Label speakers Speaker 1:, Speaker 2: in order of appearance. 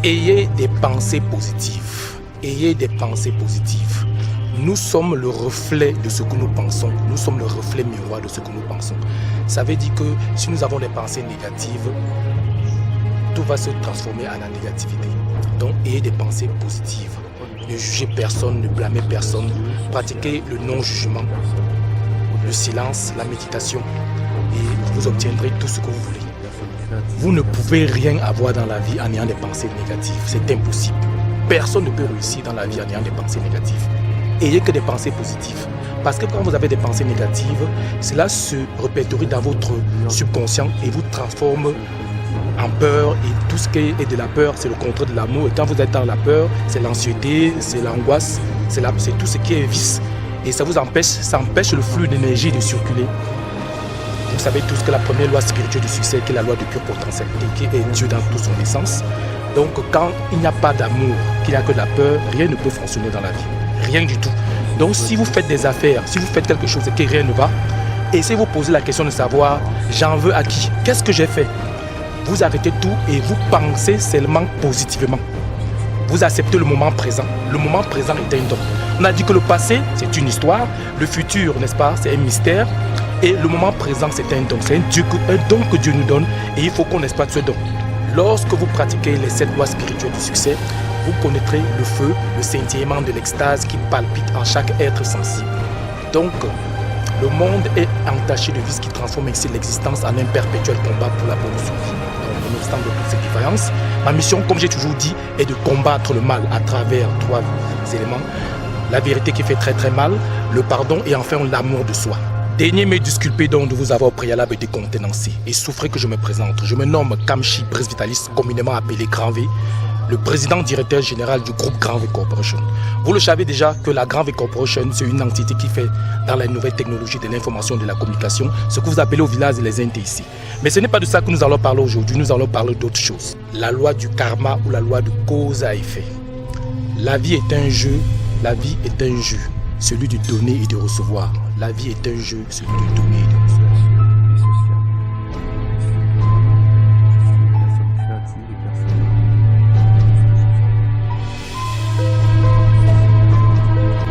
Speaker 1: Ayez des pensées positives. Ayez des pensées positives. Nous sommes le reflet de ce que nous pensons. Nous sommes le reflet miroir de ce que nous pensons. Ça veut dire que si nous avons des pensées négatives, tout va se transformer en la négativité. Donc, ayez des pensées positives. Ne jugez personne, ne blâmez personne. Pratiquez le non-jugement, le silence, la méditation. Et vous obtiendrez tout ce que vous voulez. Vous ne pouvez rien avoir dans la vie en ayant des pensées négatives. C'est impossible. Personne ne peut réussir dans la vie en ayant des pensées négatives. Ayez que des pensées positives. Parce que quand vous avez des pensées négatives, cela se répertorie dans votre subconscient et vous transforme en peur. Et tout ce qui est de la peur, c'est le contraire de l'amour. Et quand vous êtes dans la peur, c'est l'anxiété, c'est l'angoisse, c'est tout ce qui est vice. Et ça empêche le flux d'énergie de circuler. Vous savez tous que la première loi spirituelle du succès, qui est la loi du pur potentialité, qui est Dieu dans toute son essence. Donc quand il n'y a pas d'amour, qu'il n'y a que de la peur, rien ne peut fonctionner dans la vie. Rien du tout. Donc si vous faites des affaires, si vous faites quelque chose et que rien ne va, essayez de vous poser la question de savoir, j'en veux à qui? Qu'est-ce que j'ai fait? Vous arrêtez tout et vous pensez seulement positivement. Vous acceptez le moment présent. Le moment présent est un don. On a dit que le passé, c'est une histoire. Le futur, n'est-ce pas, c'est un mystère. Et le moment présent, c'est un don. C'est un don que Dieu nous donne et il faut qu'on exploite ce don. Lorsque vous pratiquez les 7 lois spirituelles du succès, vous connaîtrez le feu, le scintillement de l'extase qui palpite en chaque être sensible. Donc, le monde est entaché de vices qui transforment ainsi l'existence en un perpétuel combat pour la bonne survie. Donc, nonobstant de toutes ces différences, ma mission, comme j'ai toujours dit, est de combattre le mal à travers 3 éléments. La vérité qui fait très très mal, le pardon et enfin l'amour de soi. Daignez me disculper donc de vous avoir au préalable décontenancé et souffrez que je me présente. Je me nomme Kamshi Brice Vitalis, communément appelé Grand V, le président directeur général du groupe Grand V Corporation. Vous le savez déjà que la Grand V Corporation, c'est une entité qui fait dans la nouvelle technologie de l'information et de la communication ce que vous appelez au village les NTIC. Mais ce n'est pas de ça que nous allons parler aujourd'hui, nous allons parler d'autre chose. La loi du karma ou la loi de cause à effet. La vie est un jeu, la vie est un jeu, celui de donner et de recevoir. La vie est un jeu, celui de donner